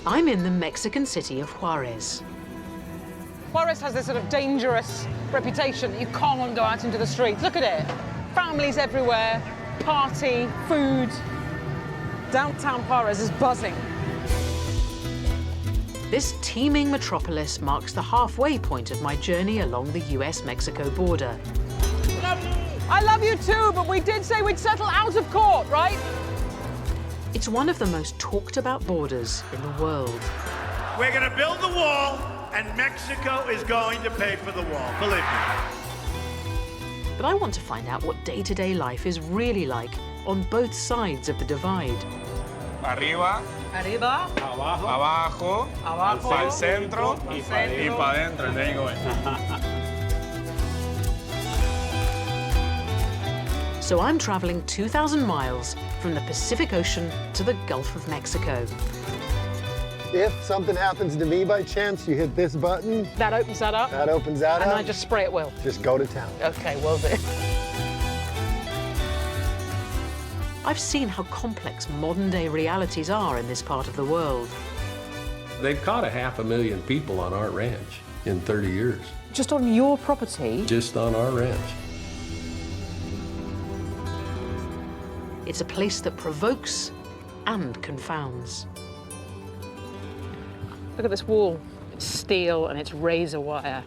I'm in the Mexican city of Juarez. Juarez has this sort of dangerous reputation that you can't go out into the streets. Look at it. Families everywhere, party, food. Downtown Juarez is buzzing. This teeming metropolis marks the halfway point of my journey along the US-Mexico border. I love you too, but we did say we'd settle out of court, right? It's one of the most talked about borders in the world. We're going to build the wall, and Mexico is going to pay for the wall, believe me. But I want to find out what day-to-day life is really like on both sides of the divide. Arriba, Arriba, abajo, abajo, al centro y pa' adentro. There you go. So I'm traveling 2,000 miles from the Pacific Ocean to the Gulf of Mexico. If something happens to me by chance, you hit this button. That opens that up. That opens that and up. I just spray it well. Just go to town. Okay, will do. I've seen how complex modern-day realities are in this part of the world. They've caught 500,000 people on our ranch in 30 years. Just on your property? Just on our ranch. It's a place that provokes and confounds. Look at this wall. It's steel and it's razor wire.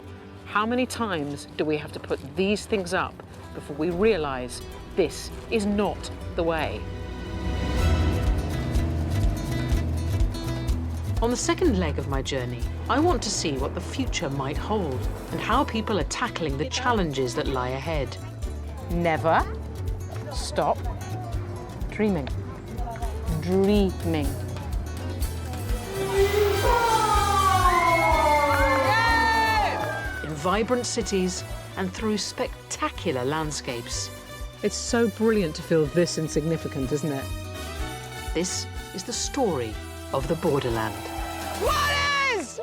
How many times do we have to put these things up before we realize this is not the way? On the second leg of my journey, I want to see what the future might hold and how people are tackling the challenges that lie ahead. Never stop dreaming. Dreaming. In vibrant cities and through spectacular landscapes. It's so brilliant to feel this insignificant, isn't it? This is the story of the borderland. Juarez!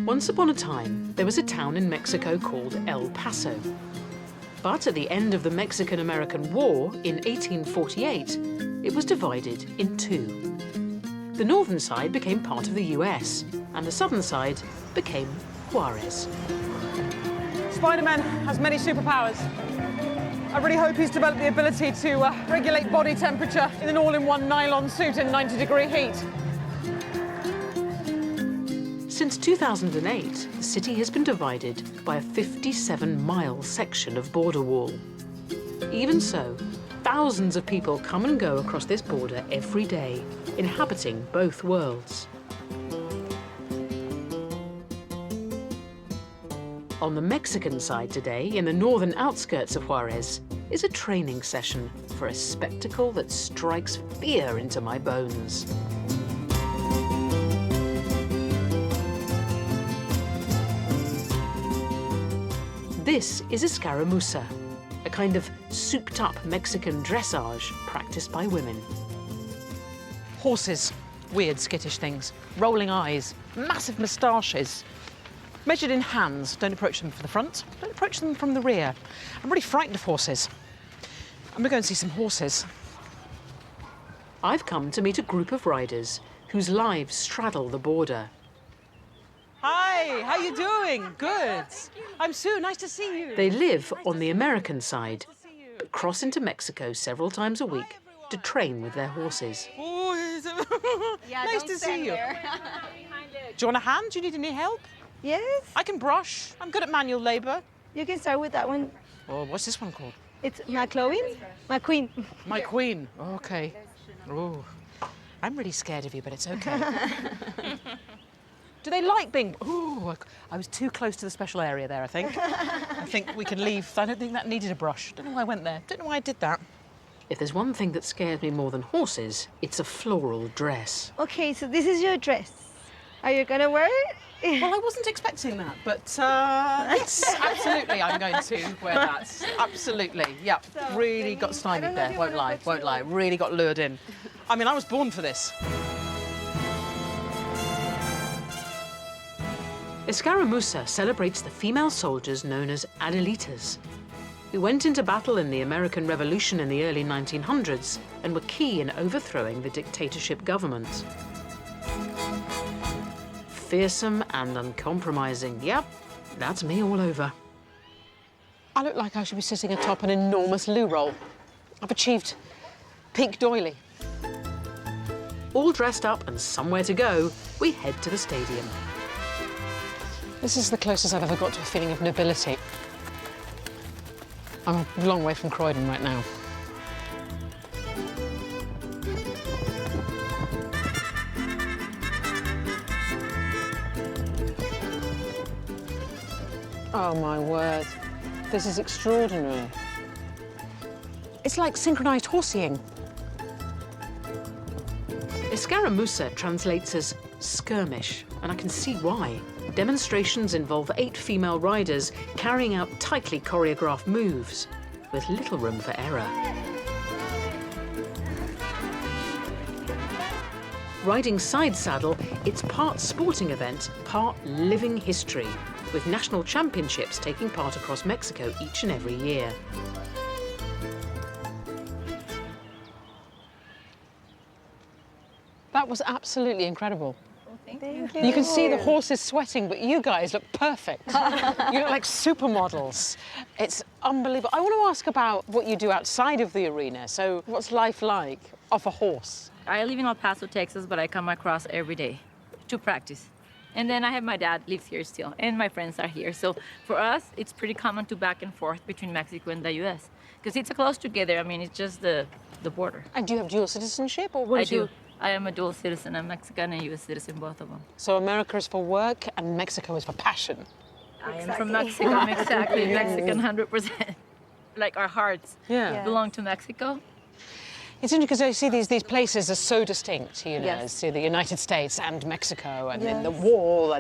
Once upon a time, there was a town in Mexico called El Paso. But at the end of the Mexican-American War in 1848, it was divided in two. The northern side became part of the US, and the southern side became Juarez. Spider-Man has many superpowers. I really hope he's developed the ability to regulate body temperature in an all-in-one nylon suit in 90-degree heat. Since 2008, the city has been divided by a 57-mile section of border wall. Even so, thousands of people come and go across this border every day, inhabiting both worlds. On the Mexican side today, in the northern outskirts of Juarez, is a training session for a spectacle that strikes fear into my bones. This is escaramuza, a kind of souped-up Mexican dressage practiced by women. Horses, weird skittish things, rolling eyes, massive moustaches. Measured in hands, don't approach them from the front, don't approach them from the rear. I'm really frightened of horses. I'm gonna go and see some horses. I've come to meet a group of riders whose lives straddle the border. Hi, how you doing? Good. I'm Sue, nice to see you. They live on the American side, but cross into Mexico several times a week to train with their horses. Yeah, nice to see you. Do you want a hand? Do you need any help? Yes. I can brush. I'm good at manual labor. You can start with that one. Oh, what's this one called? It's McLovin, my queen. My queen. Okay. Oh, I'm really scared of you, but it's okay. Do they like being... Ooh, I was too close to the special area there, I think. I think we can leave. I don't think that needed a brush. Don't know why I went there. Don't know why I did that. If there's one thing that scares me more than horses, it's a floral dress. Okay, so this is your dress. Are you gonna wear it? Well, I wasn't expecting that, but yes, absolutely, I'm going to wear that. Absolutely, yeah. So, Really got stymied there, won't lie, won't lie. Really got lured in. I mean, I was born for this. Escaramuza celebrates the female soldiers known as Adelitas, who went into battle in the American Revolution in the early 1900s and were key in overthrowing the dictatorship government. Fearsome and uncompromising. Yep, that's me all over. I look like I should be sitting atop an enormous loo roll. I've achieved peak doily. All dressed up and somewhere to go, we head to the stadium. This is the closest I've ever got to a feeling of nobility. I'm a long way from Croydon right now. Oh, my word. This is extraordinary. It's like synchronised horseing. Escaramuza translates as skirmish, and I can see why. Demonstrations involve 8 female riders carrying out tightly choreographed moves, with little room for error. Riding side saddle, it's part sporting event, part living history, with national championships taking part across Mexico each and every year. That was absolutely incredible. Thank you. You can see the horses sweating, but you guys look perfect. You look like supermodels. It's unbelievable. I want to ask about what you do outside of the arena. So what's life like off a horse? I live in El Paso, Texas, but I come across every day to practice. And then I have my dad lives here still, and my friends are here. So for us, it's pretty common to back and forth between Mexico and the U.S. because it's close together. I mean, it's just the border. And do you have dual citizenship, or what I is your... do. I am a dual citizen. I'm Mexican and U.S. citizen, both of them. So America is for work and Mexico is for passion. I am from Mexico. I'm exactly Mexican, 100%. Like our hearts belong to Mexico. It's interesting because I see these places are so distinct, you know, Yes. see the United States and Mexico and then the wall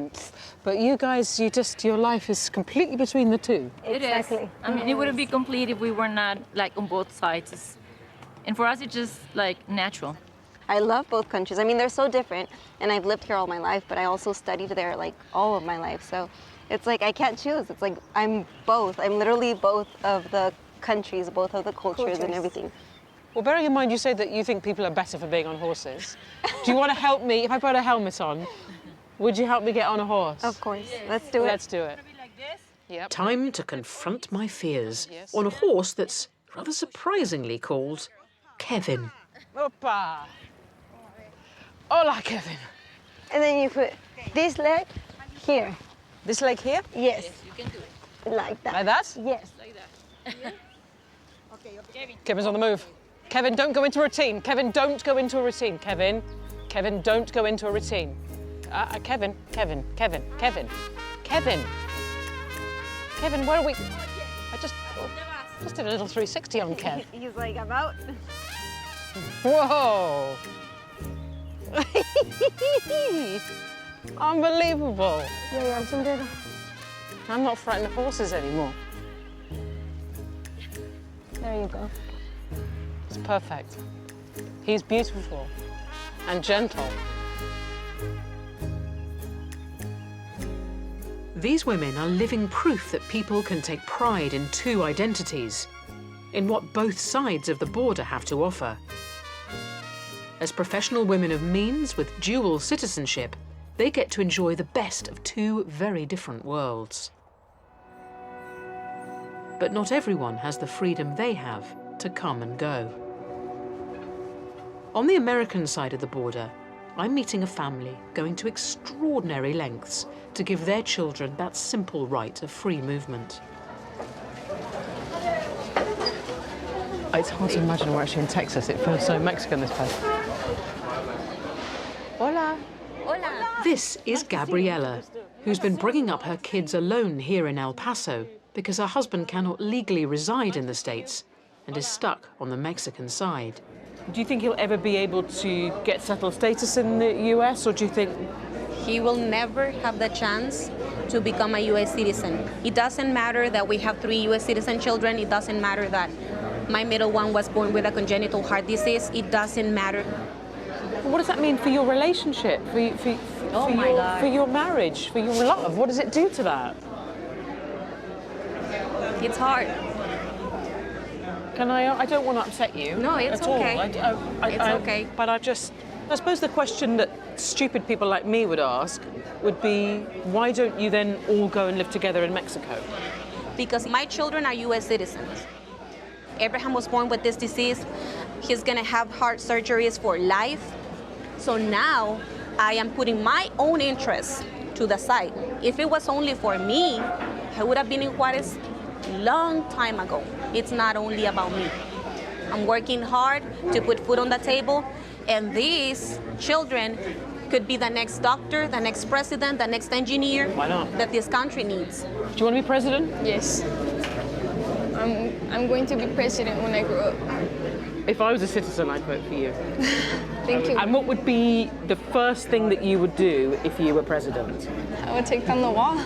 but you guys, your life is completely between the two. Exactly. It is. I mean, it wouldn't be complete if we were not like on both sides. And for us, it's just like natural. I love both countries. I mean, they're so different, and I've lived here all my life, but I also studied there like all of my life. So it's like I can't choose. It's like I'm both. I'm literally both of the countries, both of the cultures and everything. Well, bearing in mind you say that you think people are better for being on horses, do you want to help me? If I put a helmet on, would you help me get on a horse? Of course. Let's do it. Let's do it. Yep. Time to confront my fears on a horse that's rather surprisingly called Kevin. Opa! Hola, Kevin. And then you put this leg here. This leg here? Yes. You can do it. Like that. Like that? Yes. Kevin's on the move. Kevin, don't go into a routine. Kevin, don't go into a routine. Kevin, don't go into a routine. Kevin. Kevin, where are we? I just did a little 360 on Kev. He's like, I'm out. Whoa! Unbelievable. I'm not frightened of horses anymore. There you go. It's perfect. He's beautiful and gentle. These women are living proof that people can take pride in 2 identities, in what both sides of the border have to offer. As professional women of means with dual citizenship, they get to enjoy the best of 2 very different worlds. But not everyone has the freedom they have to come and go. On the American side of the border, I'm meeting a family going to extraordinary lengths to give their children that simple right of free movement. It's hard to imagine we're actually in Texas. It feels so Mexican, this place. Hola. This is Gabriela, who's been bringing up her kids alone here in El Paso because her husband cannot legally reside in the States and is stuck on the Mexican side. Do you think he'll ever be able to get settled status in the US, or do you think... He will never have the chance to become a U.S. citizen. It doesn't matter that we have 3 U.S. citizen children. It doesn't matter that my middle one was born with a congenital heart disease. It doesn't matter. What does that mean for your relationship? Oh for my your, God. for your marriage, for your love? What does it do to that? It's hard. Can I don't want to upset you. No, it's at all. okay. It's okay. But I suppose the question that stupid people like me would ask would be, why don't you then all go and live together in Mexico? Because my children are U.S. citizens. Abraham was born with this disease. He's gonna have heart surgeries for life. So now I am putting my own interests to the side. If it was only for me, I would have been in Juarez long time ago. It's not only about me. I'm working hard to put food on the table, and these children could be the next doctor, the next president, the next engineer. Why not? That this country needs. Do you want to be president? Yes. I'm going to be president when I grow up. If I was a citizen, I'd vote for you. Thank you. And what would be the first thing that you would do if you were president? I would take down the wall.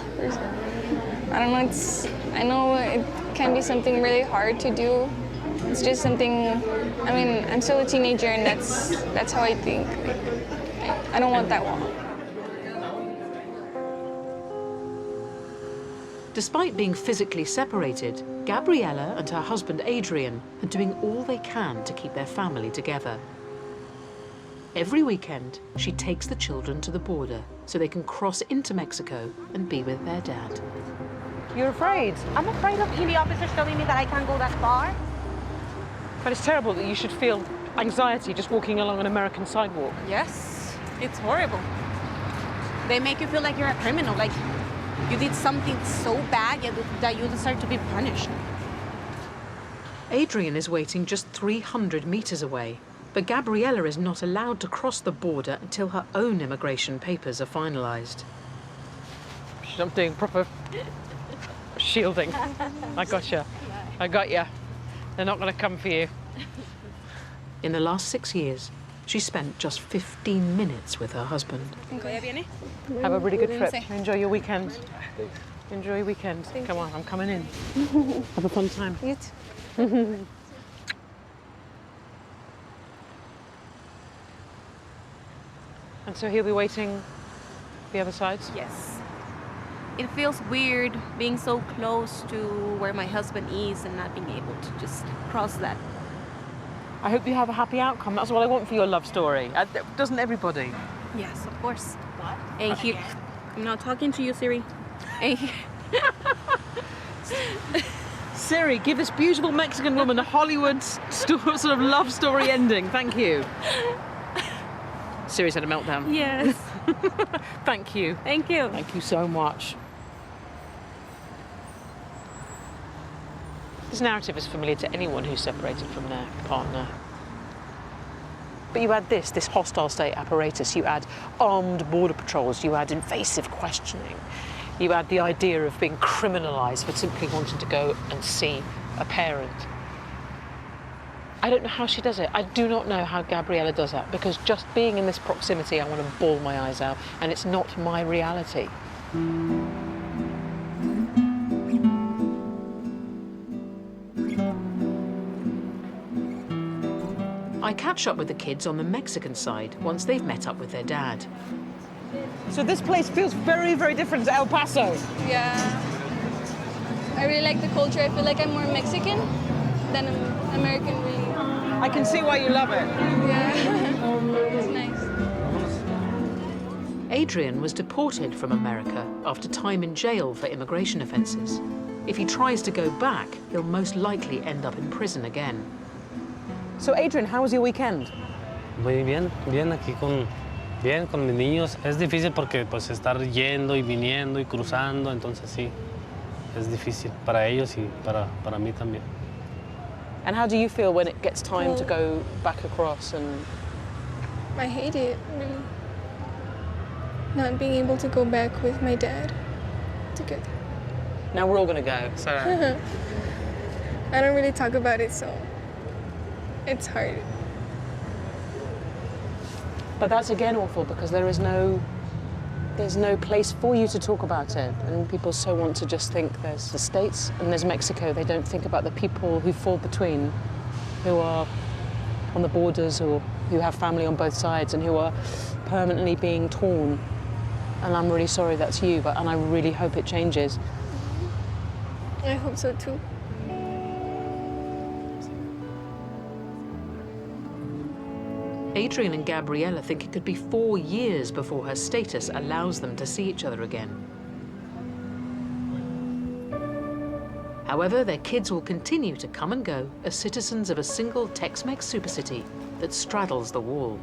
I don't know, I know it can be something really hard to do. It's just something, I mean, I'm still a teenager and that's how I think. I don't want that wall. Despite being physically separated, Gabriella and her husband Adrian are doing all they can to keep their family together. Every weekend, she takes the children to the border so they can cross into Mexico and be with their dad. You're afraid? I'm afraid of the officers telling me that I can't go that far. But it's terrible that you should feel anxiety just walking along an American sidewalk. Yes, it's horrible. They make you feel like you're a criminal, like you did something so bad that you deserve to be punished. Adrian is waiting just 300 meters away, but Gabriella is not allowed to cross the border until her own immigration papers are finalized. I'm doing proper shielding. I gotcha. I got ya. They're not going to come for you. In the last 6 years, she spent just 15 minutes with her husband. Have a really good trip. Enjoy your weekend. Enjoy your weekend. Come on, I'm coming in. Have a fun time. You too. And so he'll be waiting the other side? Yes. It feels weird being so close to where my husband is and not being able to just cross that. I hope you have a happy outcome. That's what I want for your love story. Doesn't everybody? Yes, of course. What? And here, I'm not talking to you, Siri. And here, Siri, give this beautiful Mexican woman a Hollywood sort of love story ending. Thank you. Siri's had a meltdown. yes. Thank you. Thank you. Thank you so much. This narrative is familiar to anyone who's separated from their partner. But you add this hostile state apparatus, you add armed border patrols, you add invasive questioning, you add the idea of being criminalised for simply wanting to go and see a parent. I don't know how she does it. I do not know how Gabriella does that, because just being in this proximity, I want to bawl my eyes out, and it's not my reality. I catch up with the kids on the Mexican side once they've met up with their dad. So this place feels very, very different to El Paso. Yeah. I really like the culture. I feel like I'm more Mexican than American, really. I can see why you love it. Yeah. It's nice. Adrian was deported from America after time in jail for immigration offences. If he tries to go back, he'll most likely end up in prison again. So Adrian, how was your weekend? Muy bien, bien aquí con mis niños. Es difícil porque pues estar yendo y viniendo y cruzando, entonces sí, es difícil para ellos y para mí también. And how do you feel when it gets time to go back across and... I hate it, really. Not being able to go back with my dad together. Now we're all going to go, so... I don't really talk about it, so it's hard. But that's again awful, because there's no place for you to talk about it. And people so want to just think there's the States and there's Mexico. They don't think about the people who fall between, who are on the borders or who have family on both sides and who are permanently being torn And I'm really sorry that's you, and I really hope it changes. I hope so too. Adrian and Gabriella think it could be 4 years before her status allows them to see each other again. However, their kids will continue to come and go as citizens of a single Tex-Mex supercity that straddles the wall.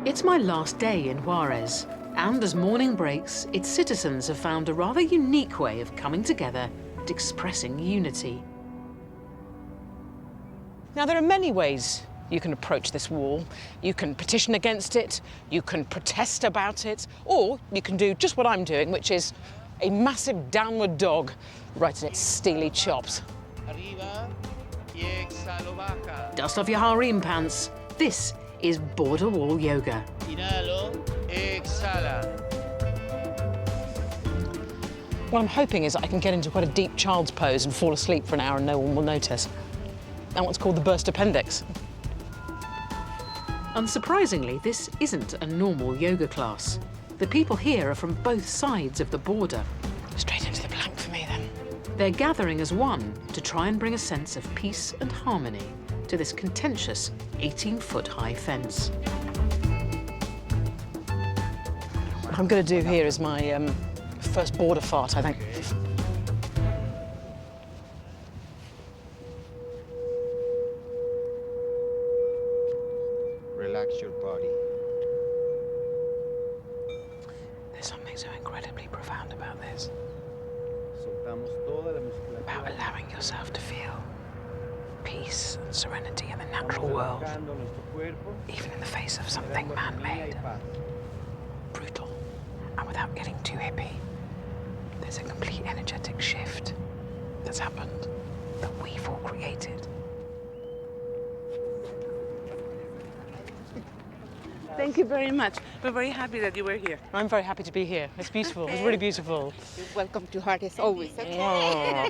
It's my last day in Juarez, and as morning breaks, its citizens have found a rather unique way of coming together and expressing unity. Now, there are many ways you can approach this wall. You can petition against it, you can protest about it, or you can do just what I'm doing, which is a massive downward dog right in its steely chops. Dust off your harem pants. This is border wall yoga. Inhalo, exhala. What I'm hoping is that I can get into quite a deep child's pose and fall asleep for an hour and no one will notice. And what's called the burst appendix. Unsurprisingly, this isn't a normal yoga class. The people here are from both sides of the border. Straight into the blank for me, then. They're gathering as one to try and bring a sense of peace and harmony to this contentious 18-foot-high fence. What I'm going to do here is my first border fart, I think. Relax your body. There's something so incredibly profound about this. About allowing yourself to feel peace and serenity in the natural world, even in the face of something man-made, brutal, and without getting too hippie. There's a complete energetic shift that's happened, that we've all created. Thank you very much. We're very happy that you were here. I'm very happy to be here. It's beautiful. It's really beautiful. Welcome to Juarez always. Oh.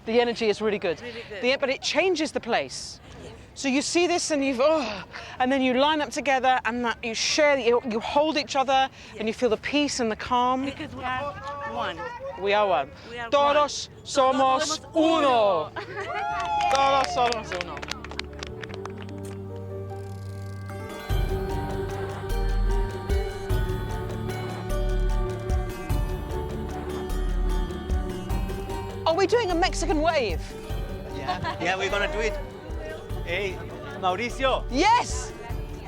The energy is really good. But it changes the place. So you see this and and then you line up together and you share, you hold each other and you feel the peace and the calm. Because we are one. We are one. Todos somos uno. Todos somos uno. Are we doing a Mexican wave? Yeah, we're gonna do it. Hey, Mauricio. Yes!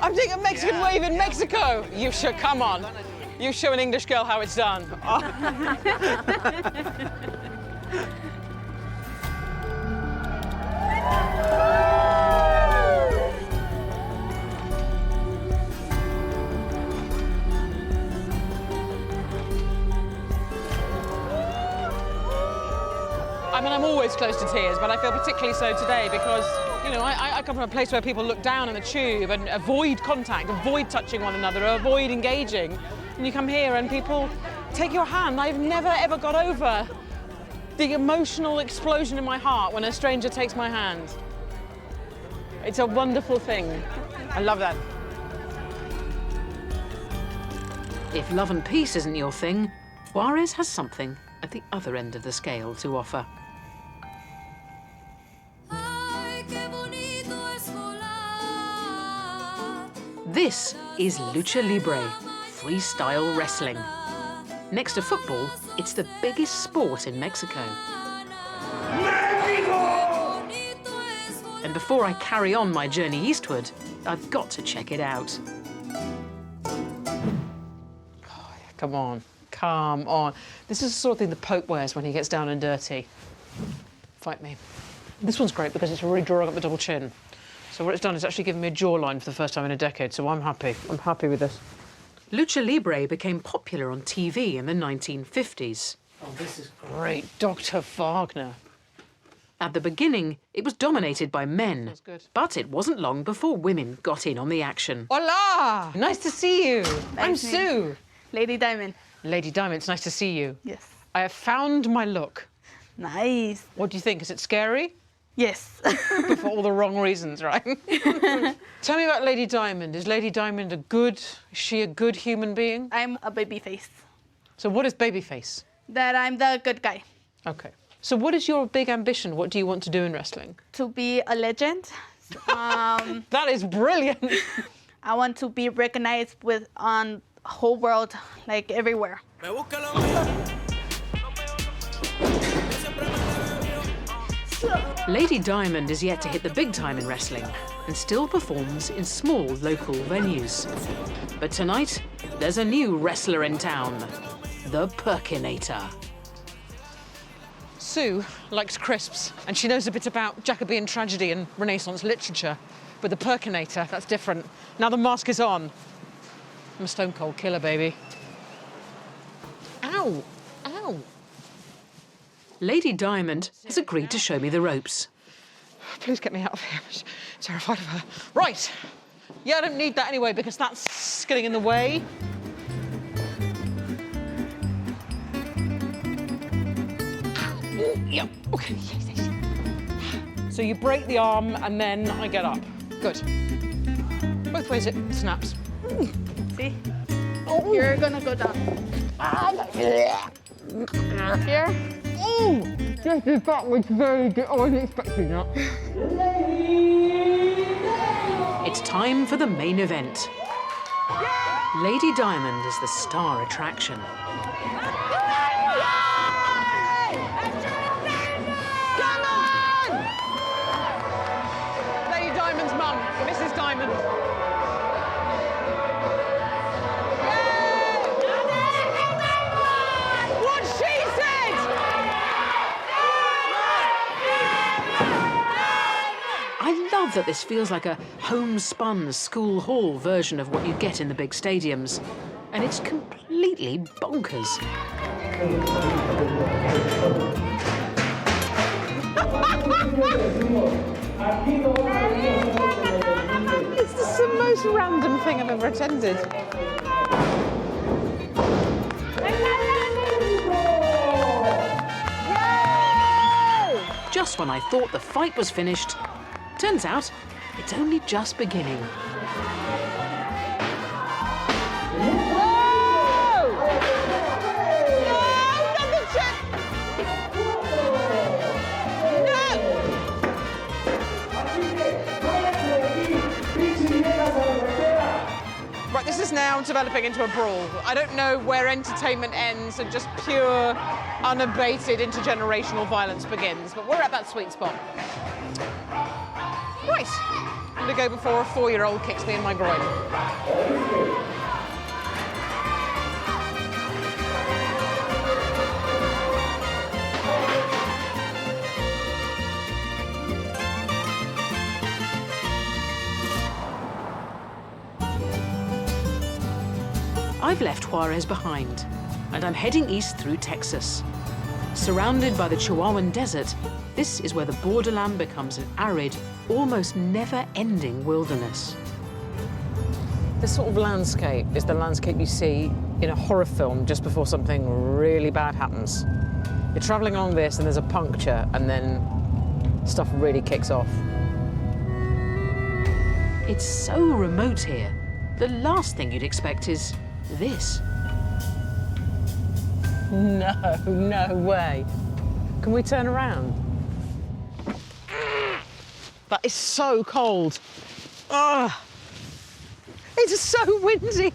I'm doing a Mexican wave in Mexico. You should, come on. You show an English girl how it's done. I mean, I'm always close to tears, but I feel particularly so today because, you know, I come from a place where people look down in the tube and avoid contact, avoid touching one another, avoid engaging. And you come here and people take your hand. I've never, ever got over the emotional explosion in my heart when a stranger takes my hand. It's a wonderful thing. I love that. If love and peace isn't your thing, Juarez has something at the other end of the scale to offer. This is lucha libre, freestyle wrestling. Next to football, it's the biggest sport in Mexico. And before I carry on my journey eastward, I've got to check it out. Come on, come on. This is the sort of thing the Pope wears when he gets down and dirty. Fight me. This one's great because it's really drawing up the double chin. So what it's done is actually given me a jawline for the first time in a decade, so I'm happy. I'm happy with this. Lucha Libre became popular on TV in the 1950s. Oh, this is great. Dr. Wagner. At the beginning, it was dominated by men. That's good. But it wasn't long before women got in on the action. Hola! Nice to see you. I'm Sue. Lady Diamond. Lady Diamond, it's nice to see you. Yes. I have found my look. Nice. What do you think? Is it scary? Yes. But for all the wrong reasons, right? Tell me about Lady Diamond. Is Lady Diamond is she a good human being? I'm a baby face. So what is babyface? That I'm the good guy. Okay. So what is your big ambition? What do you want to do in wrestling? To be a legend. That is brilliant. I want to be recognized on the whole world, like everywhere. Lady Diamond is yet to hit the big time in wrestling and still performs in small local venues. But tonight, there's a new wrestler in town, the Perkinator. Sue likes crisps, and she knows a bit about Jacobean tragedy and Renaissance literature. But the Perkinator, that's different. Now the mask is on. I'm a stone cold killer, baby. Ow! Ow! Lady Diamond has agreed to show me the ropes. Please get me out of here. I'm terrified of her. Right. Yeah, I don't need that anyway because that's getting in the way. Yep. Okay. So you break the arm and then I get up. Good. Both ways it snaps. See? Oh. You're gonna go down. Here. Oh! This is backwards very good. I wasn't expecting that. It's time for the main event. Lady Diamond is the star attraction. Come on! Lady Diamond's mum, Mrs. Diamond. What she said! I love that this feels like a homespun school hall version of what you get in the big stadiums. And it's completely bonkers. It's the most random thing I've ever attended. Just when I thought the fight was finished, turns out it's only just beginning. Right, this is now developing into a brawl. I don't know where entertainment ends and just pure, unabated, intergenerational violence begins, but we're at that sweet spot. Right, I'm gonna go before a 4-year-old kicks me in my groin. I've left Juarez behind, and I'm heading east through Texas. Surrounded by the Chihuahuan Desert, this is where the borderland becomes an arid, almost never-ending wilderness. This sort of landscape is the landscape you see in a horror film just before something really bad happens. You're traveling along this and there's a puncture and then stuff really kicks off. It's so remote here. The last thing you'd expect is this. No way. Can we turn around? That is so cold. Ugh. It's so windy.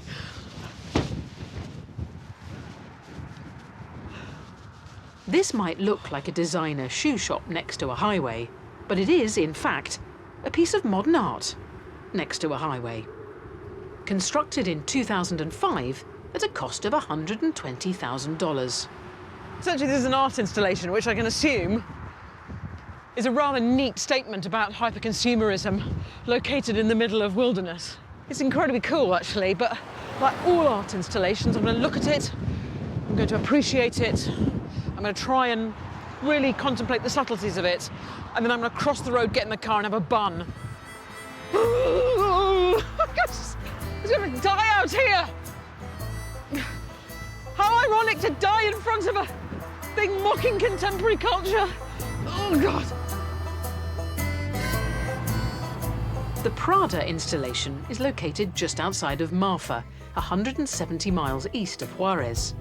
This might look like a designer shoe shop next to a highway, but it is, in fact, a piece of modern art next to a highway. Constructed in 2005 at a cost of $120,000. Essentially, this is an art installation, which I can assume is a rather neat statement about hyper-consumerism located in the middle of wilderness. It's incredibly cool, actually, but like all art installations, I'm going to look at it, I'm going to appreciate it, I'm going to try and really contemplate the subtleties of it, and then I'm going to cross the road, get in the car, and have a bun. I'm going to die out here! How ironic to die in front of a thing mocking contemporary culture. Oh, God. The Prada installation is located just outside of Marfa, 170 miles east of Juarez.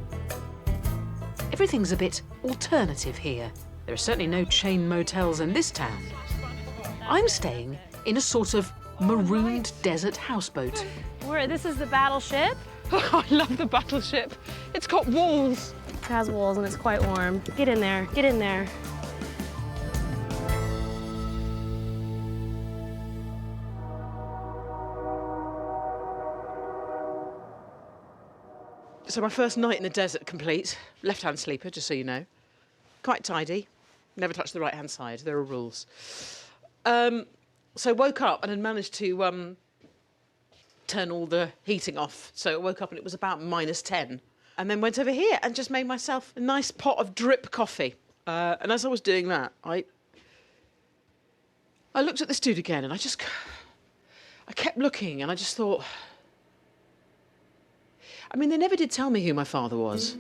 Everything's a bit alternative here. There are certainly no chain motels in this town. I'm staying in a sort of marooned desert houseboat. This is the battleship. Oh, I love the battleship. It's got walls. It has walls and it's quite warm. Get in there, get in there. So my first night in the desert complete. Left-hand sleeper, just so you know. Quite tidy. Never touch the right-hand side. There are rules. So woke up and had managed to turn all the heating off. So I woke up and it was about -10. And then went over here and just made myself a nice pot of drip coffee. And as I was doing that, I looked at this dude again and I kept looking and I just thought, I mean, they never did tell me who my father was.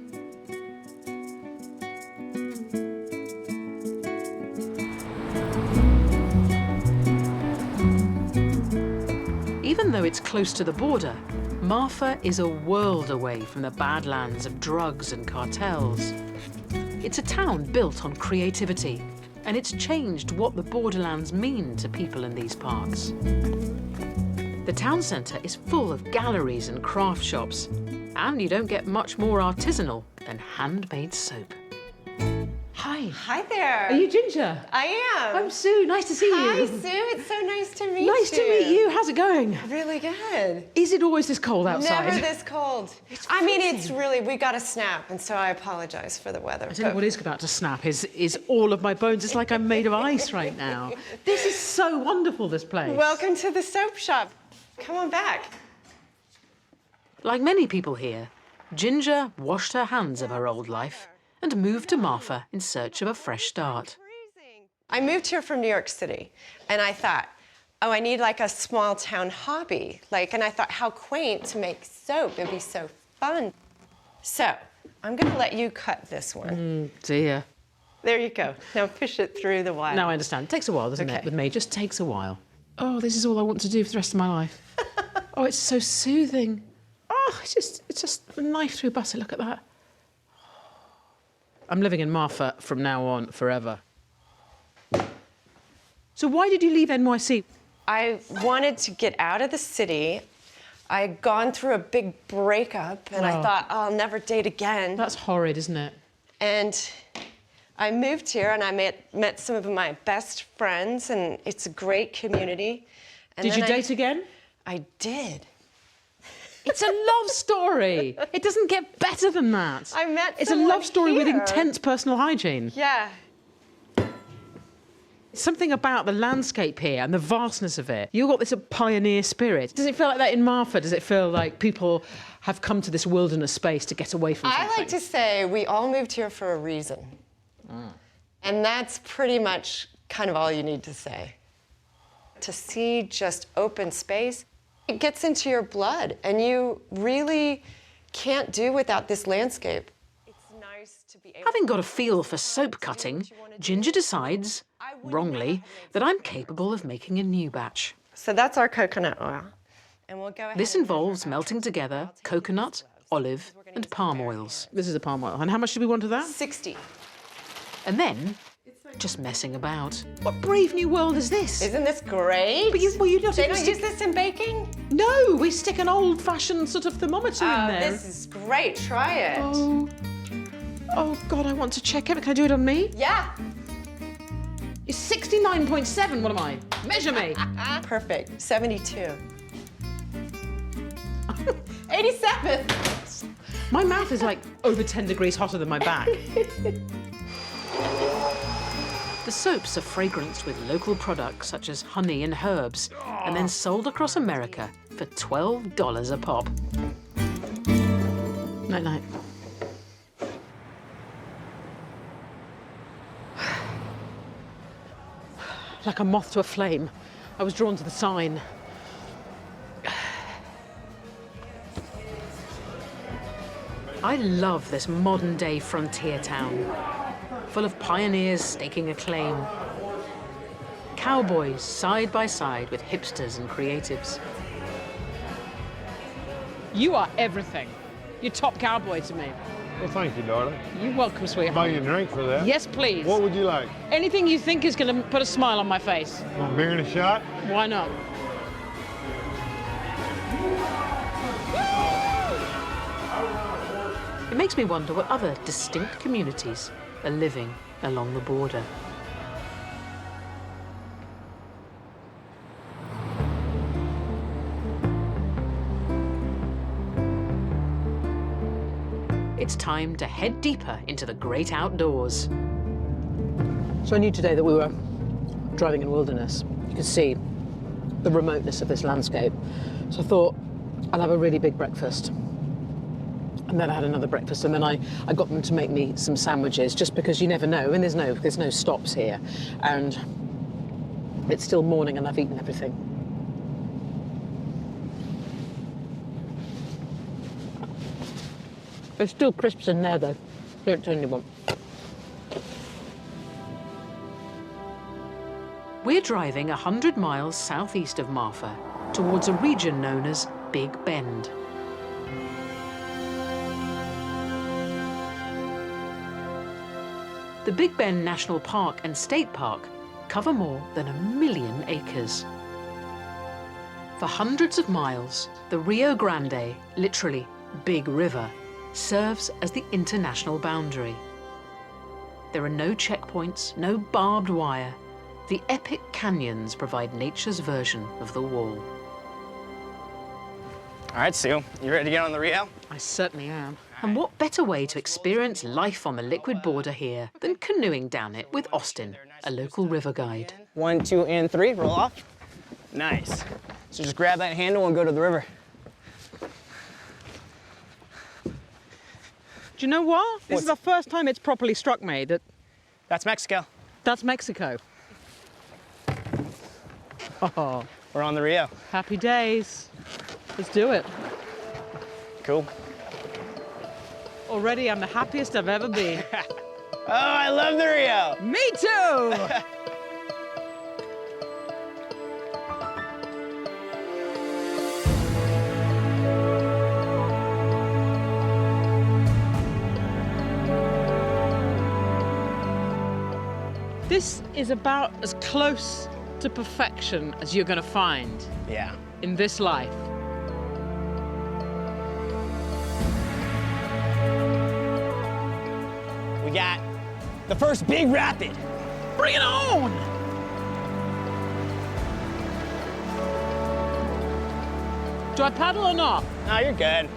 Even though it's close to the border, Marfa is a world away from the badlands of drugs and cartels. It's a town built on creativity, and it's changed what the borderlands mean to people in these parts. The town centre is full of galleries and craft shops, and you don't get much more artisanal than handmade soap. Hi. Hi there. Are you Ginger? I am. I'm Sue. Nice to see you. Hi, Sue. It's so nice to meet you. Nice to meet you. How's it going? Really good. Is it always this cold outside? Never this cold. I mean, it's really, we got a snap, and so I apologize for the weather. I don't know what is about to snap is all of my bones. It's like I'm made of ice right now. This is so wonderful, this place. Welcome to the soap shop. Come on back. Like many people here, Ginger washed her hands of her old life and moved to Marfa in search of a fresh start. I moved here from New York City, and I thought, oh, I need like a small town hobby. And I thought, how quaint to make soap. It'd be so fun. So, I'm gonna let you cut this one. Dear. There you go. Now push it through the wire. Now I understand. It takes a while, doesn't it, with me? It just takes a while. Oh, this is all I want to do for the rest of my life. Oh, it's so soothing. Oh, it's just a knife through butter. Look at that. I'm living in Marfa from now on forever. So why did you leave NYC? I wanted to get out of the city. I had gone through a big breakup, and I thought, oh, I'll never date again. That's horrid, isn't it? And I moved here, and I met some of my best friends, and it's a great community. And did you date again? I did. It's a love story. It doesn't get better than that. I met It's a love story with here. intense personal hygiene. Yeah. Something about the landscape here and the vastness of it. You've got this pioneer spirit. Does it feel like that in Marfa? Does it feel like people have come to this wilderness space to get away from something? I like to say we all moved here for a reason. And that's pretty much kind of all you need to say. To see just open space, it gets into your blood, and you really can't do without this landscape. It's nice to be able Having got a feel for soap cutting, Ginger decides, wrongly, that I'm capable of making a new batch. So that's our coconut oil. And we'll go ahead. This involves melting together coconut, olive, and palm oils. This is a palm oil. And how much do we want of that? 60. And then, just messing about. What brave new world is this? Isn't this great? But you don't They don't use this in baking? No, we stick an old-fashioned sort of thermometer in there. This is great. Try it. Oh, God, I want to check it. Can I do it on me? Yeah. It's 69.7. What am I? Measure me. Perfect. 72. 87. My mouth is like over 10 degrees hotter than my back. The soaps are fragranced with local products such as honey and herbs, and then sold across America for $12 a pop. Night-night. Like a moth to a flame, I was drawn to the sign. I love this modern-day frontier town, full of pioneers staking a claim. cowboys side by side with hipsters and creatives. You are everything. You're top cowboy to me. Well, thank you, darling. You're welcome, sweetheart. Buy you a drink for that. Yes, please. What would you like? Anything you think is going to put a smile on my face. Want beer and a shot? Why not? It makes me wonder what other distinct communities are living along the border. It's time to head deeper into the great outdoors. So I knew today that we were driving in wilderness. You could see the remoteness of this landscape. So I thought, I'll have a really big breakfast. And then I had another breakfast, and then I got them to make me some sandwiches, just because you never know, and there's no stops here. And it's still morning and I've eaten everything. There's still crisps in there, though. Don't tell anyone. We're driving 100 miles southeast of Marfa towards a region known as Big Bend. The Big Bend National Park and State Park cover more than 1 million acres. For hundreds of miles, the Rio Grande, literally Big River, serves as the international boundary. There are no checkpoints, no barbed wire. The epic canyons provide nature's version of the wall. All right, Sue, you ready to get on the Rio? I certainly am. And what better way to experience life on the liquid border here than canoeing down it with Austin, a local river guide. 1, 2, and 3, roll off. Nice. So just grab that handle and go to the river. Do you know what? This is the first time it's properly struck me that... That's Mexico. That's Mexico. Oh. We're on the Rio. Happy days. Let's do it. Cool. Already, I'm the happiest I've ever been. Oh, I love the Rio. Me too. This is about as close to perfection as you're going to find. Yeah. In this life. We got the first big rapid. Bring it on! Do I paddle or not? No, you're good.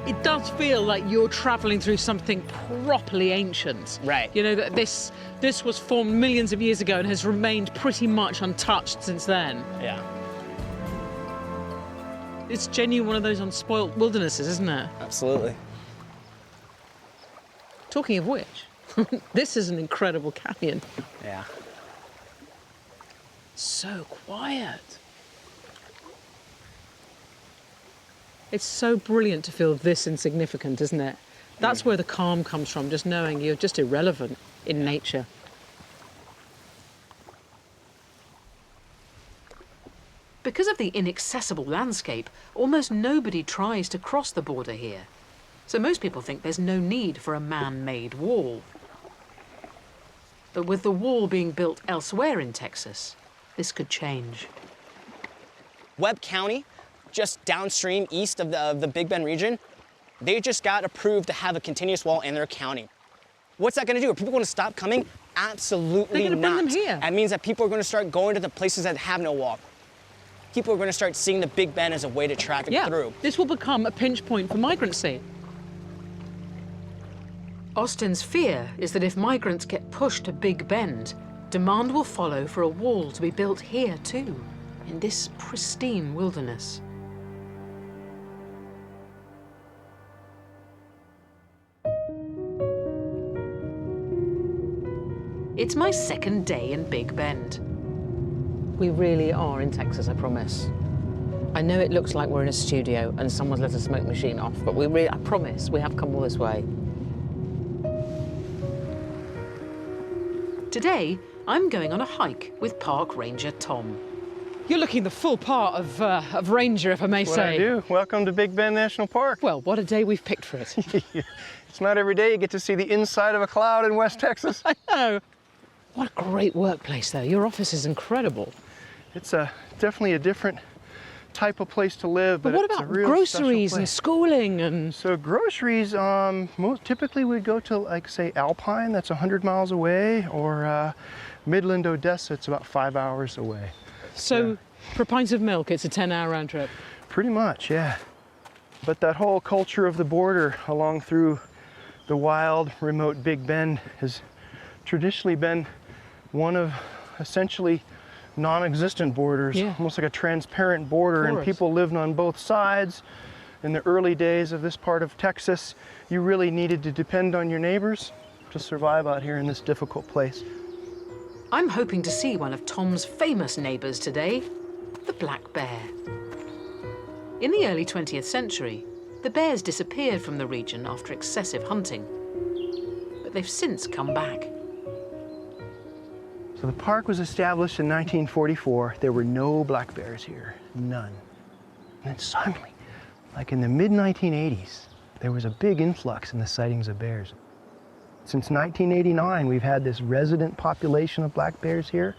It does feel like you're traveling through something properly ancient. Right. You know, that this was formed millions of years ago and has remained pretty much untouched since then. Yeah. It's genuinely one of those unspoilt wildernesses, isn't it? Absolutely. Talking of which, this is an incredible canyon. Yeah. So quiet. It's so brilliant to feel this insignificant, isn't it? That's where the calm comes from, just knowing you're just irrelevant in nature. Because of the inaccessible landscape, almost nobody tries to cross the border here. So most people think there's no need for a man-made wall. But with the wall being built elsewhere in Texas, this could change. Webb County, just downstream east of the Big Bend region, they just got approved to have a continuous wall in their county. What's that going to do? Are people going to stop coming? Absolutely not. They're going to bring them here. That means that people are going to start going to the places that have no wall. People are going to start seeing the Big Bend as a way to traffic through. This will become a pinch point for migrancy. Austin's fear is that if migrants get pushed to Big Bend, demand will follow for a wall to be built here too, in this pristine wilderness. It's my second day in Big Bend. We really are in Texas, I promise. I know it looks like we're in a studio and someone's let a smoke machine off, but I promise we have come all this way. Today, I'm going on a hike with Park Ranger Tom. You're looking the full part of ranger, if I may What say. I do. Welcome to Big Bend National Park. Well, what a day we've picked for it. It's not every day you get to see the inside of a cloud in West Texas. I know. What a great workplace, though. Your office is incredible. It's definitely a different type of place to live, but what it's about a real groceries special and place. schooling and? So groceries, most typically we'd go to, like, say, Alpine, that's 100 miles away, or Midland, Odessa, it's about 5 hours away. So for a pint of milk, it's a 10-hour round trip? Pretty much, yeah. But that whole culture of the border along through the wild, remote Big Bend has traditionally been one of essentially non-existent borders, almost like a transparent border, and people lived on both sides. In the early days of this part of Texas, you really needed to depend on your neighbors to survive out here in this difficult place. I'm hoping to see one of Tom's famous neighbours today, the black bear. In the early 20th century, the bears disappeared from the region after excessive hunting, but they've since come back. So the park was established in 1944. There were no black bears here, none. And then suddenly, like in the mid-1980s, there was a big influx in the sightings of bears. Since 1989, we've had this resident population of black bears here.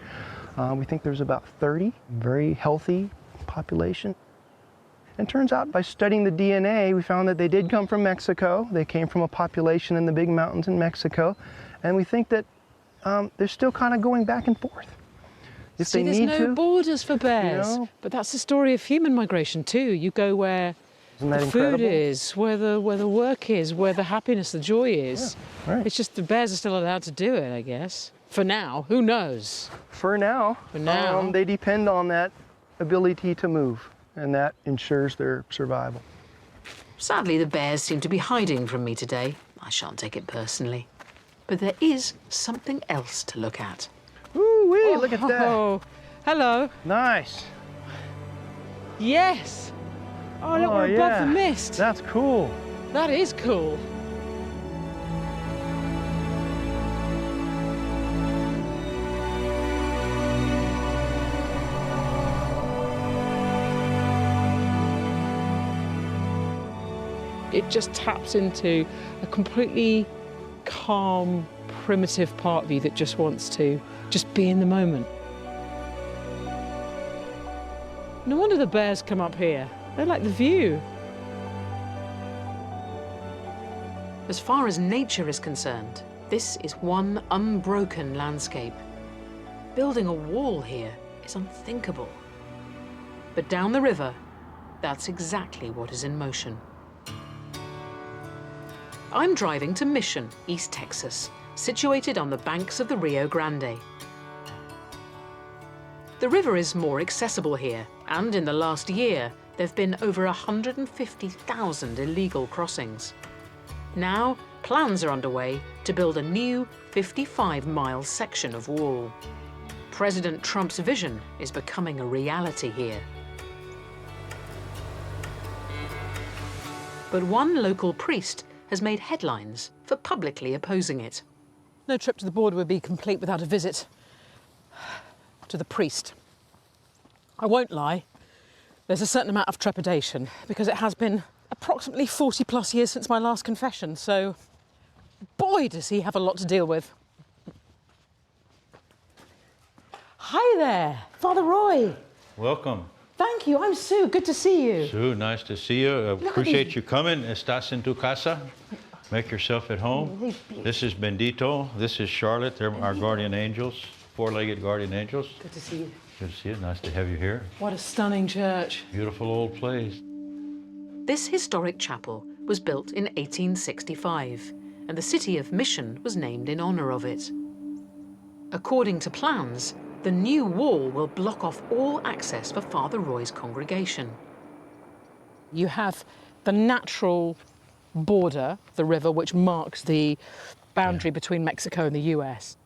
We think there's about 30, very healthy population. And it turns out by studying the DNA, we found that they did come from Mexico. They came from a population in the big mountains in Mexico. And we think that they're still kind of going back and forth. If See, they there's need no to, borders for bears. you know. But that's the story of human migration too. You go where Isn't that the food incredible? is, where the work is, where the happiness, the joy is. Yeah, right. It's just the bears are still allowed to do it, I guess. For now, who knows? For now, they depend on that ability to move, and that ensures their survival. Sadly, the bears seem to be hiding from me today. I shan't take it personally. But there is something else to look at. Ooh-wee, look at that. Oh, hello. Nice. Yes. Oh, look, we're above the mist. That's cool. That is cool. It just taps into a completely calm, primitive part of you that just wants to just be in the moment. No wonder the bears come up here. They like the view. As far as nature is concerned, this is one unbroken landscape. Building a wall here is unthinkable. But down the river, that's exactly what is in motion. I'm driving to Mission, East Texas, situated on the banks of the Rio Grande. The river is more accessible here, and in the last year, there have been over 150,000 illegal crossings. Now, plans are underway to build a new 55-mile section of wall. President Trump's vision is becoming a reality here. But one local priest has made headlines for publicly opposing it. No trip to the border would be complete without a visit to the priest. I won't lie, there's a certain amount of trepidation because it has been approximately 40 plus years since my last confession, so boy does he have a lot to deal with. Hi there, Father Roy. Welcome. Thank you, I'm Sue, good to see you. Sue, nice to see you. Appreciate you coming. Estás en tu casa. Make yourself at home. This is Bendito. This is Charlotte. They're our guardian angels, four-legged guardian angels. Good to see you. Good to see you. Nice to have you here. What a stunning church. Beautiful old place. This historic chapel was built in 1865, and the city of Mission was named in honor of it. According to plans, the new wall will block off all access for Father Roy's congregation. You have the natural border, the river, which marks the boundary between Mexico and the US.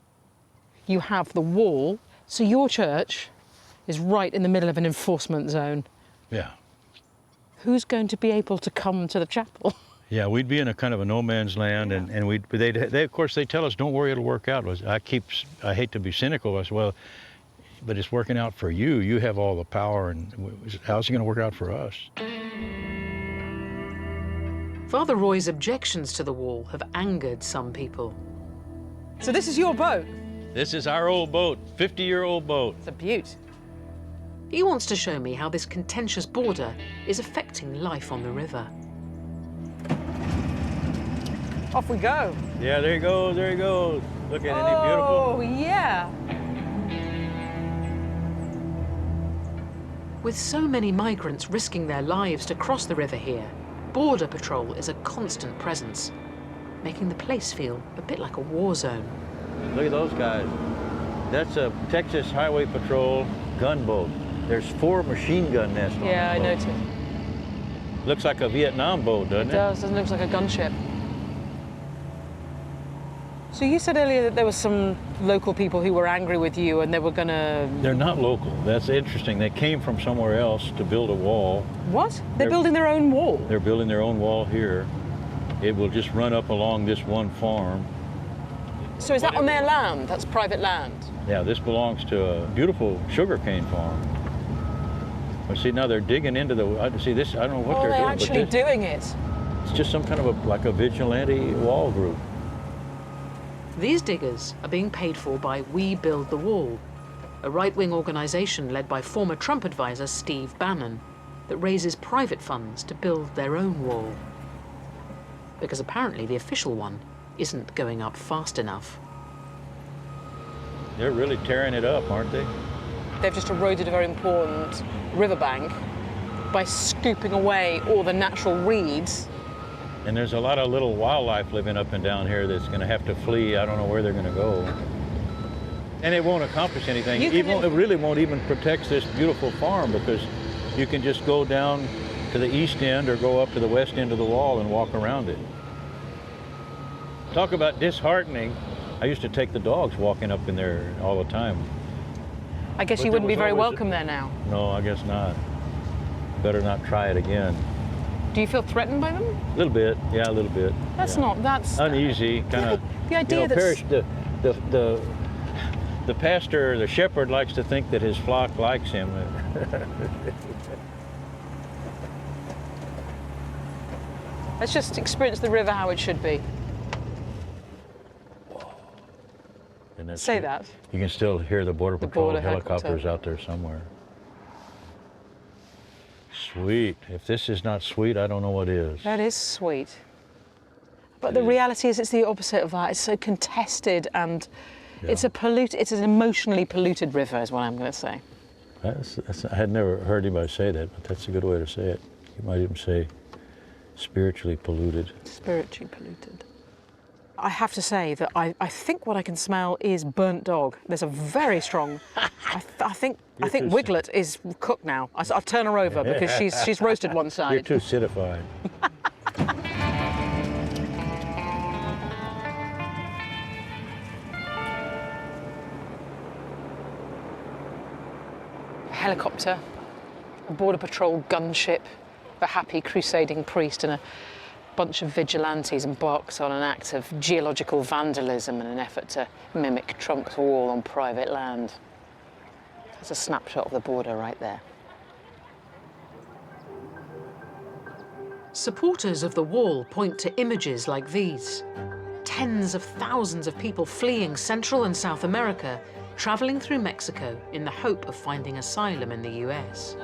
You have the wall, so your church is right in the middle of an enforcement zone. Yeah. Who's going to be able to come to the chapel? Yeah, we'd be in a kind of a no man's land, and they of course they tell us, don't worry, it'll work out. I hate to be cynical. I said, well, but it's working out for you. You have all the power, and how's it going to work out for us? Father Roy's objections to the wall have angered some people. So this is your boat? This is our old boat, 50-year-old boat. It's a beaut. He wants to show me how this contentious border is affecting life on the river. Off we go. Yeah, there he goes, there he goes. Look at it, isn't he beautiful? Oh, yeah. With so many migrants risking their lives to cross the river here, Border Patrol is a constant presence, making the place feel a bit like a war zone. Look at those guys. That's a Texas Highway Patrol gunboat. There's 4 machine gun nests on Yeah, I that boat. noticed. Looks like a Vietnam boat, doesn't it? It does, it looks like a gunship. So you said earlier that there were some local people who were angry with you and they were gonna... They're not local. That's interesting. They came from somewhere else to build a wall. What? They're building their own wall? They're building their own wall here. It will just run up along this one farm. So is that on their land? That's private land? Yeah, this belongs to a beautiful sugarcane farm. But see, now they're digging into the... See, this, I don't know what they're doing. Oh, they're actually doing it? It's just some kind of like a vigilante wall group. These diggers are being paid for by We Build the Wall, a right-wing organisation led by former Trump advisor Steve Bannon that raises private funds to build their own wall. Because apparently the official one isn't going up fast enough. They're really tearing it up, aren't they? They've just eroded a very important riverbank by scooping away all the natural reeds. And there's a lot of little wildlife living up and down here that's going to have to flee. I don't know where they're going to go. And it won't accomplish anything. It really won't even protect this beautiful farm, because you can just go down to the east end or go up to the west end of the wall and walk around it. Talk about disheartening. I used to take the dogs walking up in there all the time. I guess you wouldn't be very welcome there now. No, I guess not. Better not try it again. Do you feel threatened by them? A little bit, yeah, a little bit. That's yeah. not, that's... Uneasy, kind of... The idea you know, Parrish, the pastor, the shepherd likes to think that his flock likes him. Let's just experience the river how it should be. Say that. You can still hear the Border Patrol helicopters out there somewhere. Sweet. If this is not sweet, I don't know what is. That is sweet. But the reality is it's the opposite of that. It's so contested and it's an emotionally polluted river is what I'm going to say. I had never heard anybody say that, but that's a good way to say it. You might even say spiritually polluted. Spiritually polluted. I have to say that I think what I can smell is burnt dog. There's a very strong... I think Wiglet is cooked now. I'll turn her over because she's roasted one side. You're too acidified. A helicopter, a Border Patrol gunship, a happy crusading priest and a bunch of vigilantes embarks on an act of geological vandalism in an effort to mimic Trump's wall on private land. There's a snapshot of the border right there. Supporters of the wall point to images like these. Tens of thousands of people fleeing Central and South America, traveling through Mexico in the hope of finding asylum in the US.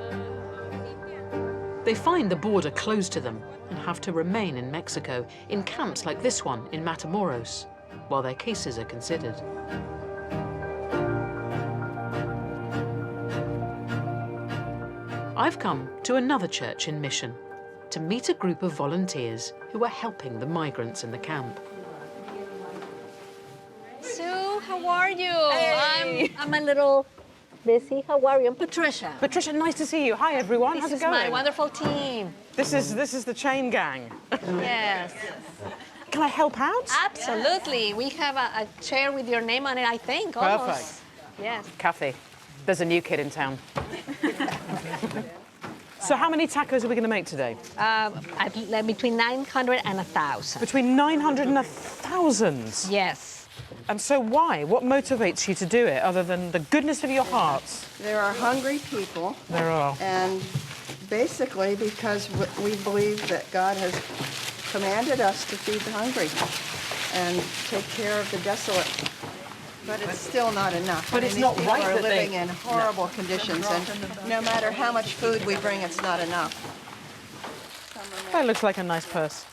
They find the border closed to them and have to remain in Mexico in camps like this one in Matamoros, while their cases are considered. I've come to another church in Mission to meet a group of volunteers who are helping the migrants in the camp. Sue, how are you? Hey. I'm a little busy. How are you? I'm Patricia. Patricia, nice to see you. Hi, everyone. How's it going? This is my wonderful team. This is the chain gang. Yes. Can I help out? Absolutely. We have a chair with your name on it, I think. Almost. Perfect. Yes. Kathy, there's a new kid in town. So how many tacos are we going to make today? Between 900 and 1,000. Between 900 and 1,000? Yes. And so why? What motivates you to do it, other than the goodness of your hearts? There are hungry people. There are. And basically because we believe that God has commanded us to feed the hungry and take care of the desolate. But it's still not enough. But it's not right that people are that they- living in horrible conditions, and no matter how much food we bring, it's not enough. That looks like a nice purse.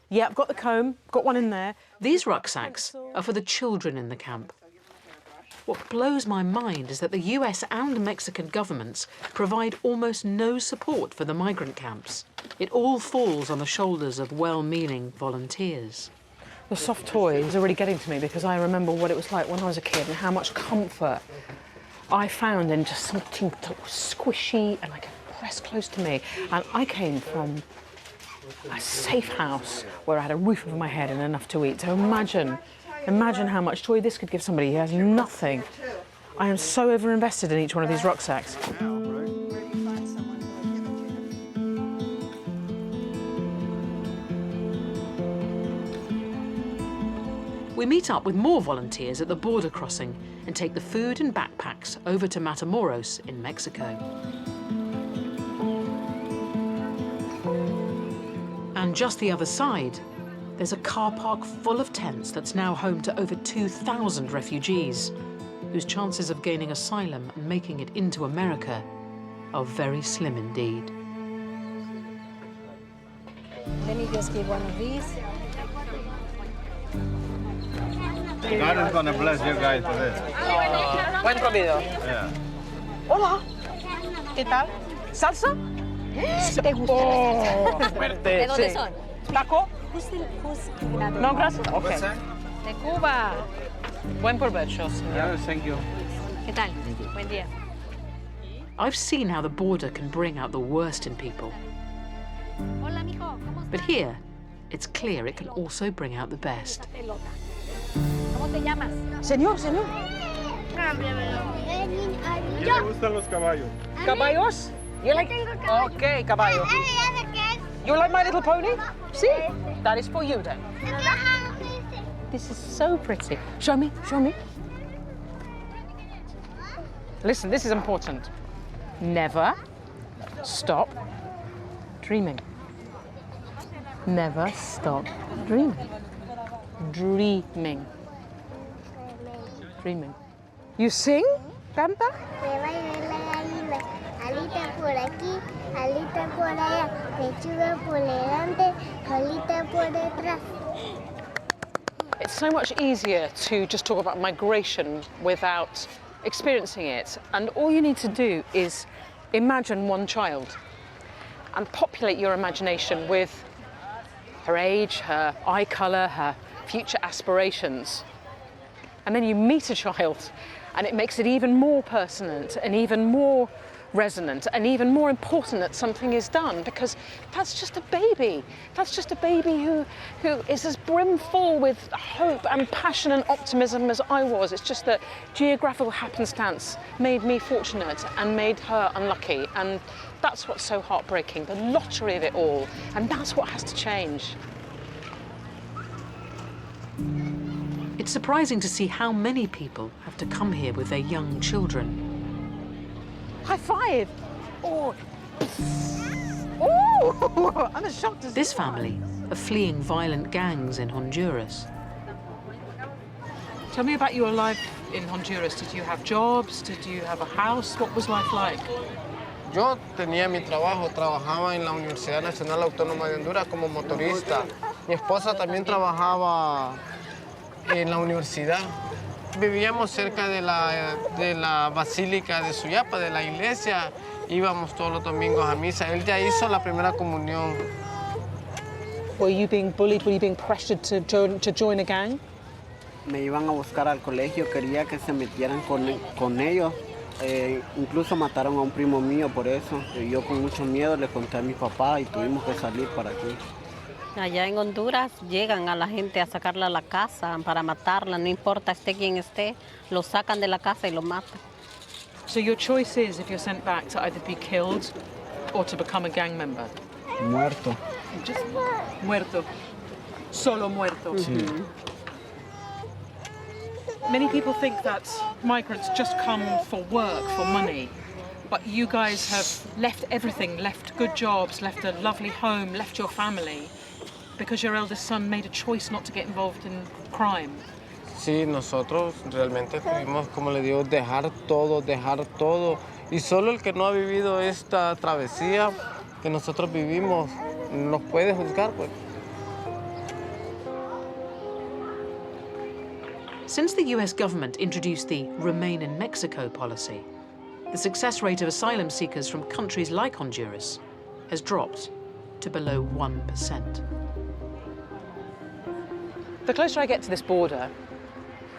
Yeah, I've got the comb, got one in there. These rucksacks are for the children in the camp. What blows my mind is that the US and Mexican governments provide almost no support for the migrant camps. It all falls on the shoulders of well-meaning volunteers. The soft toys are really getting to me because I remember what it was like when I was a kid and how much comfort I found in just something that was squishy and I could press close to me. And I came from a safe house where I had a roof over my head and enough to eat. So imagine how much joy this could give somebody who has nothing. I am so over-invested in each one of these rucksacks. We meet up with more volunteers at the border crossing and take the food and backpacks over to Matamoros in Mexico. And just the other side, there's a car park full of tents that's now home to over 2,000 refugees, whose chances of gaining asylum and making it into America are very slim indeed. Let me just give one of these. God is going to bless you guys for this. Buen proveedor. Yeah. Hola. ¿Qué tal? ¿Salsa? ¿Te gusta Oh, la salsa? fuerte. ¿De dónde Sí. son? ¿Taco? Who's No, gracias. Okay. De Cuba. Buen provecho, señor. Yeah, thank you. ¿Qué tal? Buen día. I've seen how the border can bring out the worst in people. Hola, mijo. ¿Cómo But here, it's clear it can also bring out the best. ¿Cómo te llamas? Señor, señor. ¿Quién le gustan los caballos? Caballos? You like? Okay, caballo. You like My Little Pony? See, that is for you then. This is so pretty. Show me, show me. Listen, this is important. Never stop dreaming. Never stop dreaming. Dreaming. Dreaming. You sing, canta? Alita por aquí, alita por allá, lechuga por delante, colita por detrás. It's so much easier to just talk about migration without experiencing it. And all you need to do is imagine one child and populate your imagination with her age, her eye colour, her future aspirations. And then you meet a child and it makes it even more pertinent and even more resonant and even more important that something is done, because that's just a baby. That's just a baby who is as brimful with hope and passion and optimism as I was. It's just that geographical happenstance made me fortunate and made her unlucky, and that's what's so heartbreaking, the lottery of it all, and that's what has to change. It's surprising to see how many people have to come here with their young children. High five! Oh, oh! I'm as shocked as This family are fleeing violent gangs in Honduras. Tell me about your life in Honduras. Did you have jobs? Did you have a house? What was life like? Yo tenía mi trabajo, trabajaba en la Universidad Nacional Autónoma de Honduras como motorista. Mi esposa también trabajaba en la universidad. Vivíamos cerca de la Basílica de Suyapa, de la iglesia. Íbamos todos los domingos a misa. Él ya hizo la primera comunión. Were you being bullied? Were you being pressured to join a gang? Me iban a buscar al colegio, quería que se metieran con ellos. Incluso mataron a un primo mío por eso. Yo con mucho miedo le conté a mi papá y tuvimos que salir para aquí. Allá en Honduras llegan a la gente a sacarla a la casa para matarla, no importa esté quien esté, lo sacan de la casa y lo matan. So your choice is, if you're sent back, to either be killed or to become a gang member? Muerto. Just muerto. Solo muerto. Sí. Many people think that migrants just come for work, for money. But you guys have left everything, left good jobs, left a lovely home, left your family, because your eldest son made a choice not to get involved in crime. Sí, nosotros realmente tuvimos, como le digo, dejar todo. Y solo el que no ha vivido esta travesía que nosotros vivimos nos puede juzgar, pues. Since the US government introduced the Remain in Mexico policy, the success rate of asylum seekers from countries like Honduras has dropped to below 1%. The closer I get to this border,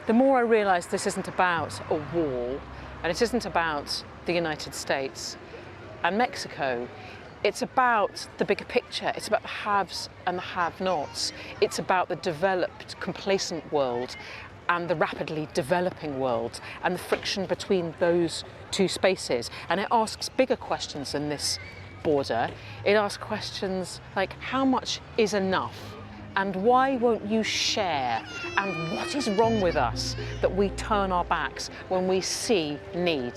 the more I realise this isn't about a wall, and it isn't about the United States and Mexico. It's about the bigger picture. It's about the haves and the have-nots. It's about the developed, complacent world and the rapidly developing world and the friction between those two spaces. And it asks bigger questions than this border. It asks questions like, how much is enough? And why won't you share? And what is wrong with us that we turn our backs when we see need?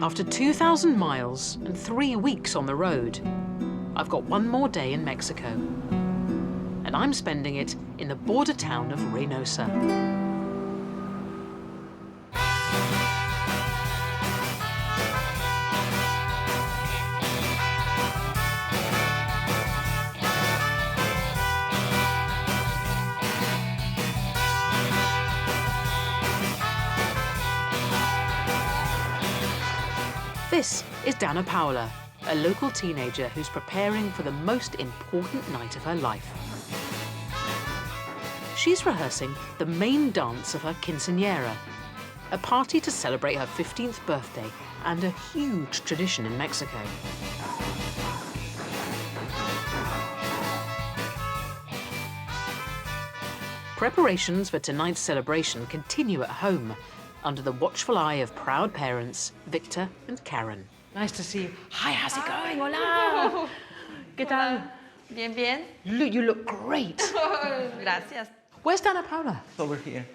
After 2,000 miles and 3 weeks on the road, I've got one more day in Mexico. And I'm spending it in the border town of Reynosa. This is Dana Paula, a local teenager who's preparing for the most important night of her life. She's rehearsing the main dance of her Quinceañera, a party to celebrate her 15th birthday and a huge tradition in Mexico. Preparations for tonight's celebration continue at home, under the watchful eye of proud parents, Victor and Karen. Nice to see you. Hi, how's it going? Hola. ¿Qué tal? Bien, bien. You look great. Gracias. Where's Dana Paula? Over here.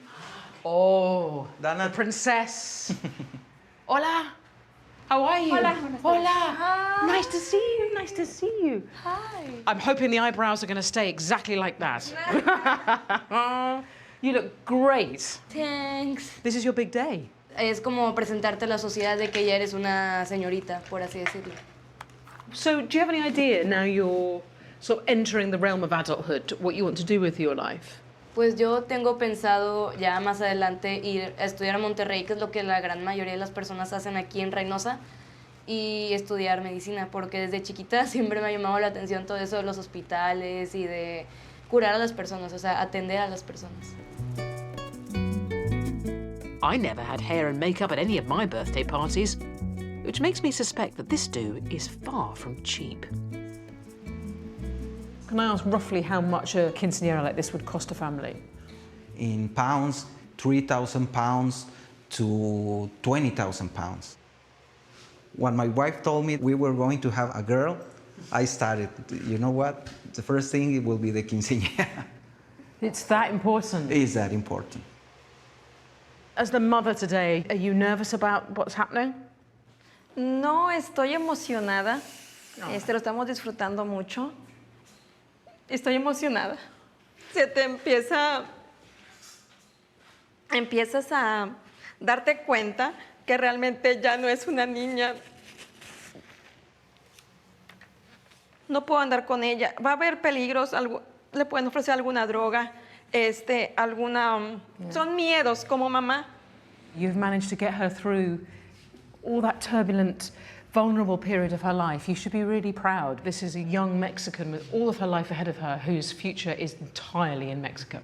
Oh, Dana. the princess. Hola. How are you? Hola. Hola. Hi. Nice to see you. Nice to see you. Hi. I'm hoping the eyebrows are going to stay exactly like that. You look great. Thanks. This is your big day. Es como presentarte a la sociedad de que ya eres una señorita, por así decirlo. So, do you have any idea now you're sort of entering the realm of adulthood, what you want to do with your life? Pues yo tengo pensado ya más adelante ir a estudiar a Monterrey, que es lo que la gran mayoría de las personas hacen aquí en Reynosa, y estudiar medicina, porque desde chiquita siempre me ha llamado la atención todo eso de los hospitales y de curar a las personas, o sea, atender a las personas. I never had hair and makeup at any of my birthday parties, which makes me suspect that this do is far from cheap. Can I ask roughly how much a quinceañera like this would cost a family? In pounds, 3,000 pounds to 20,000 pounds. When my wife told me we were going to have a girl, I started, you know what? The first thing it will be the quinceañera. It's that important. It is that important. As the mother today, are you nervous about what's happening? No, estoy emocionada. Lo estamos disfrutando mucho. Estoy emocionada. Se te empiezas a darte cuenta que realmente ya no es una niña. No puedo andar con ella. Va a haber peligros, le pueden ofrecer alguna droga, son miedos como mamá. You've managed to get her through all that turbulent, vulnerable period of her life. You should be really proud. This is a young Mexican with all of her life ahead of her whose future is entirely in Mexico.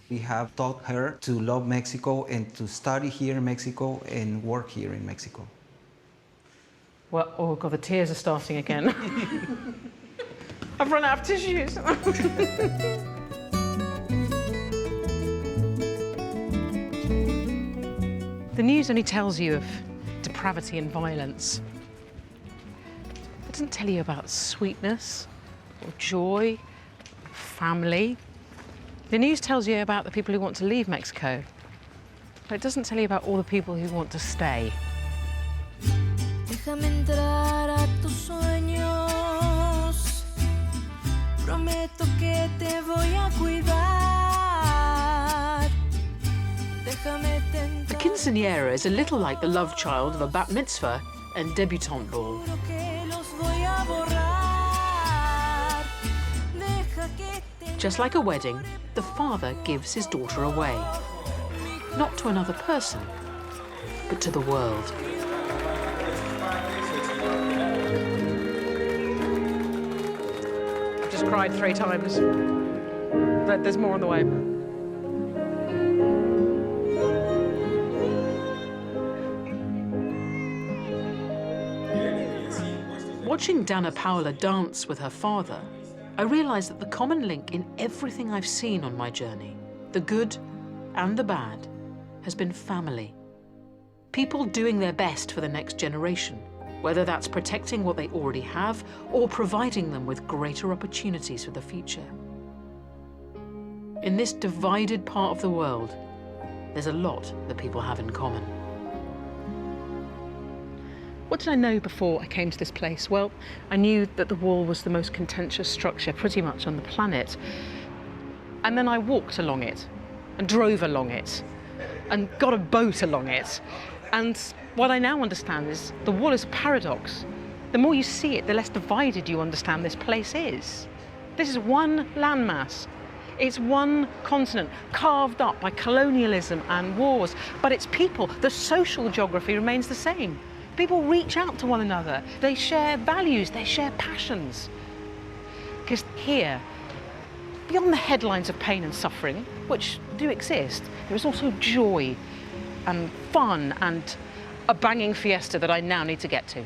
We have taught her to love Mexico and to study here in Mexico and work here in Mexico. Well, oh God, the tears are starting again. I've run out of tissues. The news only tells you of depravity and violence. It doesn't tell you about sweetness or joy, or family. The news tells you about the people who want to leave Mexico, but it doesn't tell you about all the people who want to stay. Déjame entrar a tus sueños. Prometo que te voy a cuidar. Déjame The Quinceañera is a little like the love child of a bat mitzvah and debutante ball. Just like a wedding, the father gives his daughter away. Not to another person, but to the world. I've just cried 3 times. But there's more on the way. Watching Dana Paola dance with her father, I realised that the common link in everything I've seen on my journey, the good and the bad, has been family. People doing their best for the next generation, whether that's protecting what they already have or providing them with greater opportunities for the future. In this divided part of the world, there's a lot that people have in common. What did I know before I came to this place? Well, I knew that the wall was the most contentious structure pretty much on the planet. And then I walked along it and drove along it and got a boat along it. And what I now understand is the wall is a paradox. The more you see it, the less divided you understand this place is. This is one landmass. It's one continent carved up by colonialism and wars, but its people, the social geography remains the same. People reach out to one another. They share values, they share passions. Because here, beyond the headlines of pain and suffering, which do exist, there is also joy and fun and a banging fiesta that I now need to get to.